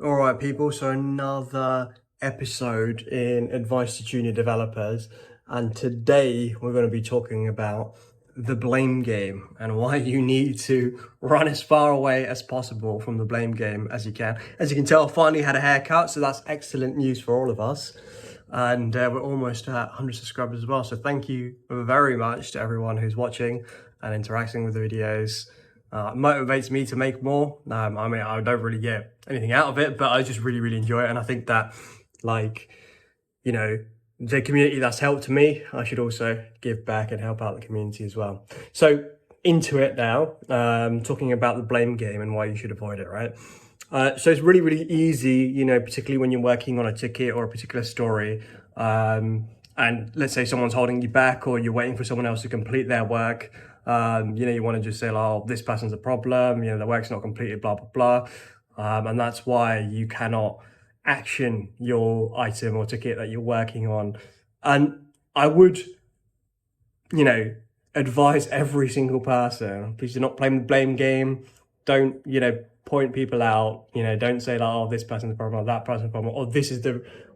All right, people. So another episode in Advice to Junior Developers, and today we're going to be talking about the blame game and why you need to run as far away as possible from the blame game as you can. As you can tell, I finally had a haircut, so that's excellent news for all of us. And we're almost at 100 subscribers as well. So thank you very much to everyone who's watching and interacting with the videos. It motivates me to make more. I mean, I don't really get anything out of it, but I just really enjoy it. And I think that, like, you know, the community that's helped me, I should also give back and help out the community as well. So into it now, talking about the blame game and why you should avoid it, right? So it's really easy, particularly when you're working on a ticket or a particular story. And let's say someone's holding you back or you're waiting for someone else to complete their work. You want to just say, oh, this person's a problem, the work's not completed, blah, blah, blah. And that's why you cannot action your item or ticket that you're working on. And I would, advise every single person, please do not play the blame game. Don't, point people out, don't say like, oh, this person's the problem or that person's the problem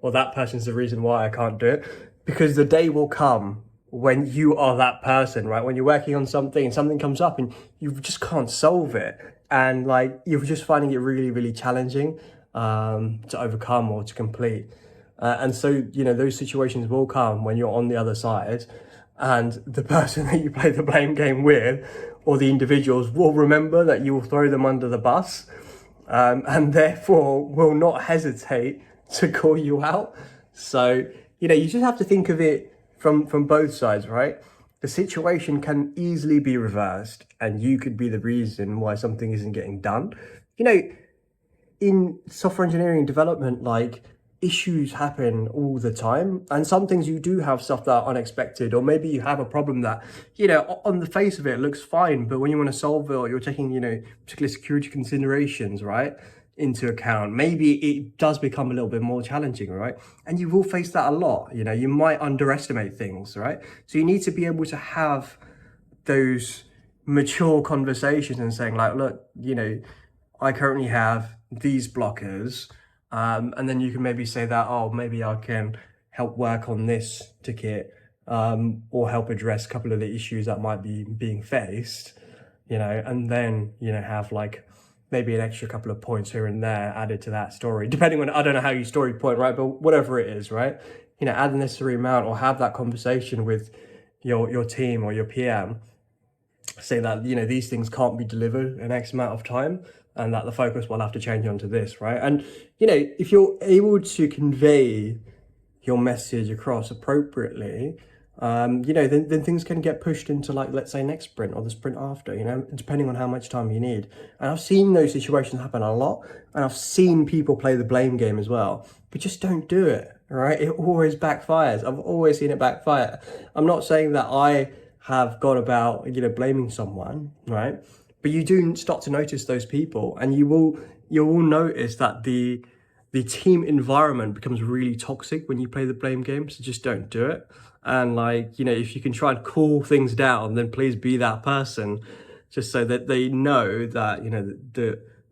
or that person's the reason why I can't do it. Because the day will come when you are that person, right? When you're working on something and something comes up and you just can't solve it. And like, you're just finding it really challenging to overcome or to complete. And so, those situations will come when you're on the other side and the person that you play the blame game with or the individuals will remember that you will throw them under the bus and therefore will not hesitate to call you out. So, you just have to think of it from both sides, right? The situation can easily be reversed and you could be the reason why something isn't getting done. In software engineering and development, like, issues happen all the time, and some things you do have stuff that are unexpected, or maybe you have a problem that on the face of it looks fine, but when you want to solve it or you're taking particular security considerations right into account, maybe it does become a little bit more challenging, right? And you will face that a lot. You might underestimate things, right? So you need to be able to have those mature conversations and saying like, look, I currently have these blockers, and then you can maybe say that, oh, maybe I can help work on this ticket, or help address a couple of the issues that might be being faced, and then, have like maybe an extra couple of points here and there added to that story, depending on, I don't know how you story point, right? But whatever it is, right? Add the necessary amount or have that conversation with your team or your PM, say that, these things can't be delivered in X amount of time and that the focus will have to change onto this, right? And, if you're able to convey your message across appropriately, then things can get pushed into, like, let's say next sprint or the sprint after, depending on how much time you need. And I've seen those situations happen a lot, and I've seen people play the blame game as well, but just don't do it, right? It always backfires. I've always seen it backfire. I'm not saying that I have gone about, blaming someone, right? But you do start to notice those people, and you will notice that the team environment becomes really toxic when you play the blame game. So just don't do it. And like, if you can try and cool things down, then please be that person, just so that they know that,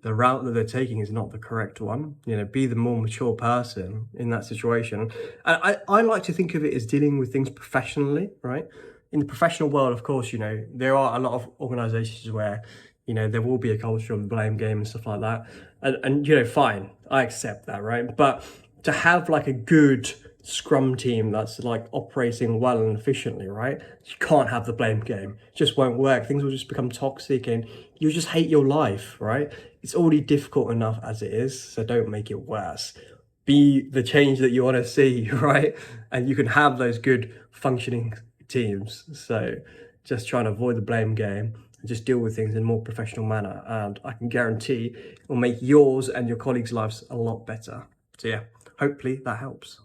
the route that they're taking is not the correct one. Be the more mature person in that situation. And I like to think of it as dealing with things professionally, right? In the professional world, of course, there are a lot of organizations where, there will be a culture of the blame game and stuff like that. And fine, I accept that, right? But to have like a good scrum team that's like operating well and efficiently, right? You can't have the blame game. It just won't work. Things will just become toxic and you'll just hate your life, right? It's already difficult enough as it is, so don't make it worse. Be the change that you want to see, right? And you can have those good functioning teams. So just try and avoid the blame game and just deal with things in a more professional manner. And I can guarantee it will make yours and your colleagues' lives a lot better. So yeah, hopefully that helps.